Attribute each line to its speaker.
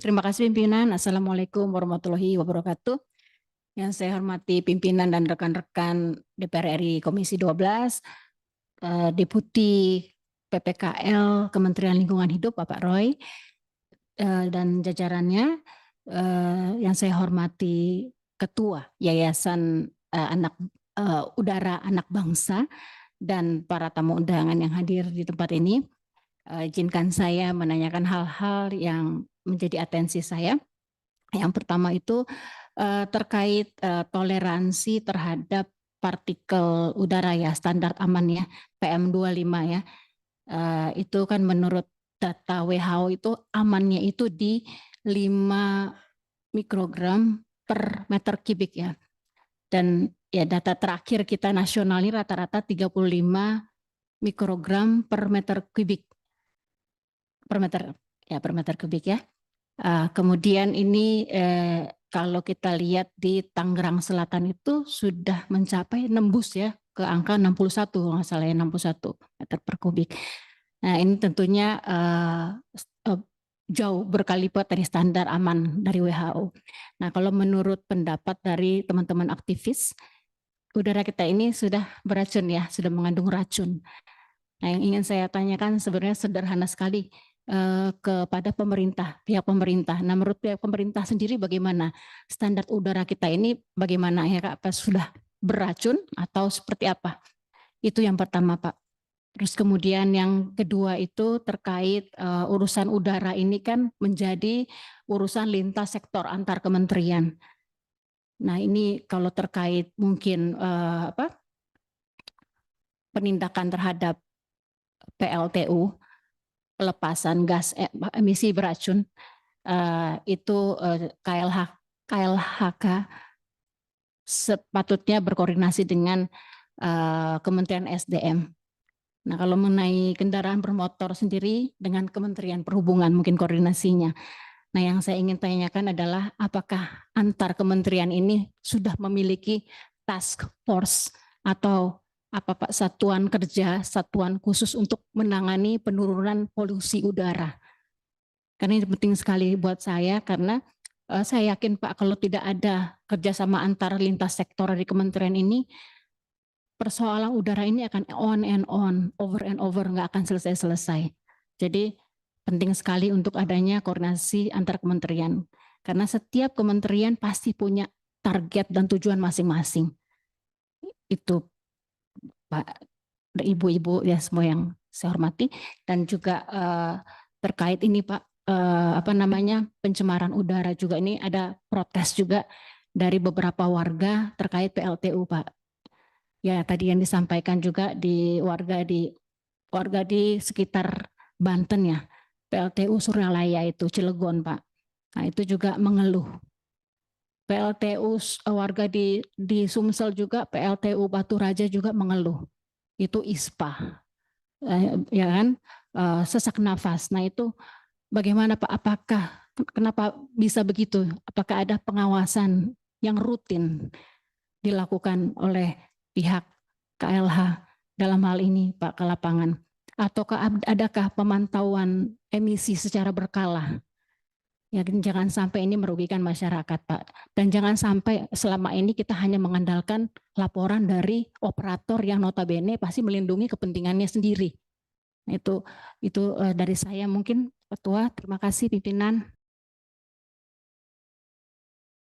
Speaker 1: Terima kasih pimpinan. Assalamualaikum warahmatullahi wabarakatuh. Yang saya hormati pimpinan dan rekan-rekan DPR RI Komisi 12, Deputi PPKL Kementerian Lingkungan Hidup Bapak Roy, dan jajarannya, yang saya hormati Ketua Yayasan Udara Anak Bangsa dan para tamu undangan yang hadir di tempat ini. Izinkan saya menanyakan hal-hal yang menjadi atensi saya. Yang pertama itu terkait toleransi terhadap partikel udara ya, standar aman ya, PM25 ya. Itu kan menurut data WHO itu amannya itu di 5 mikrogram per meter kubik ya. Dan ya data terakhir kita nasional ini rata-rata 35 mikrogram per meter kubik. Per meter kubik ya. Kemudian ini kalau kita lihat di Tangerang Selatan itu sudah mencapai nembus ya ke angka 61 kalau nggak salah ya, 61 meter per kubik. Nah ini tentunya jauh berkali lipat dari standar aman dari WHO. Nah kalau menurut pendapat dari teman-teman aktivis, udara kita ini sudah beracun ya, sudah mengandung racun. Nah yang ingin saya tanyakan sebenarnya sederhana sekali. Kepada pemerintah, pihak pemerintah. Nah, menurut pihak pemerintah sendiri bagaimana standar udara kita ini? Bagaimana ya Kak? Apa sudah beracun atau seperti apa? Itu yang pertama Pak. Terus kemudian yang kedua itu terkait urusan udara ini kan menjadi urusan lintas sektor antar kementerian. Nah ini kalau terkait mungkin penindakan terhadap PLTU, pelepasan gas emisi beracun, itu KLHK sepatutnya berkoordinasi dengan Kementerian SDM. Nah kalau mengenai kendaraan bermotor sendiri dengan Kementerian Perhubungan mungkin koordinasinya. Nah yang saya ingin tanyakan adalah apakah antar kementerian ini sudah memiliki task force atau apa Pak, satuan kerja, satuan khusus untuk menangani penurunan polusi udara. Karena ini penting sekali buat saya karena saya yakin Pak kalau tidak ada kerjasama antar lintas sektor di kementerian ini, persoalan udara ini akan on and on, over and over, nggak akan selesai-selesai. Jadi penting sekali untuk adanya koordinasi antar kementerian. Karena setiap kementerian pasti punya target dan tujuan masing-masing. Itu Pak, ibu-ibu ya semua yang saya hormati, dan juga terkait ini Pak, pencemaran udara juga ini ada protes juga dari beberapa warga terkait PLTU Pak. Ya tadi yang disampaikan juga di warga di sekitar Banten ya, PLTU Suryalaya itu Cilegon Pak. Nah itu juga mengeluh. PLTU warga di Sumsel juga, PLTU Batu Raja juga mengeluh. Itu ISPA, ya kan, sesak nafas. Nah itu bagaimana Pak? Kenapa bisa begitu? Apakah ada pengawasan yang rutin dilakukan oleh pihak KLH dalam hal ini Pak ke lapangan? Ataukah adakah pemantauan emisi secara berkala? Ya, jangan sampai ini merugikan masyarakat Pak. Dan jangan sampai selama ini kita hanya mengandalkan laporan dari operator yang notabene pasti melindungi kepentingannya sendiri. Itu dari saya mungkin Ketua. Terima kasih pimpinan.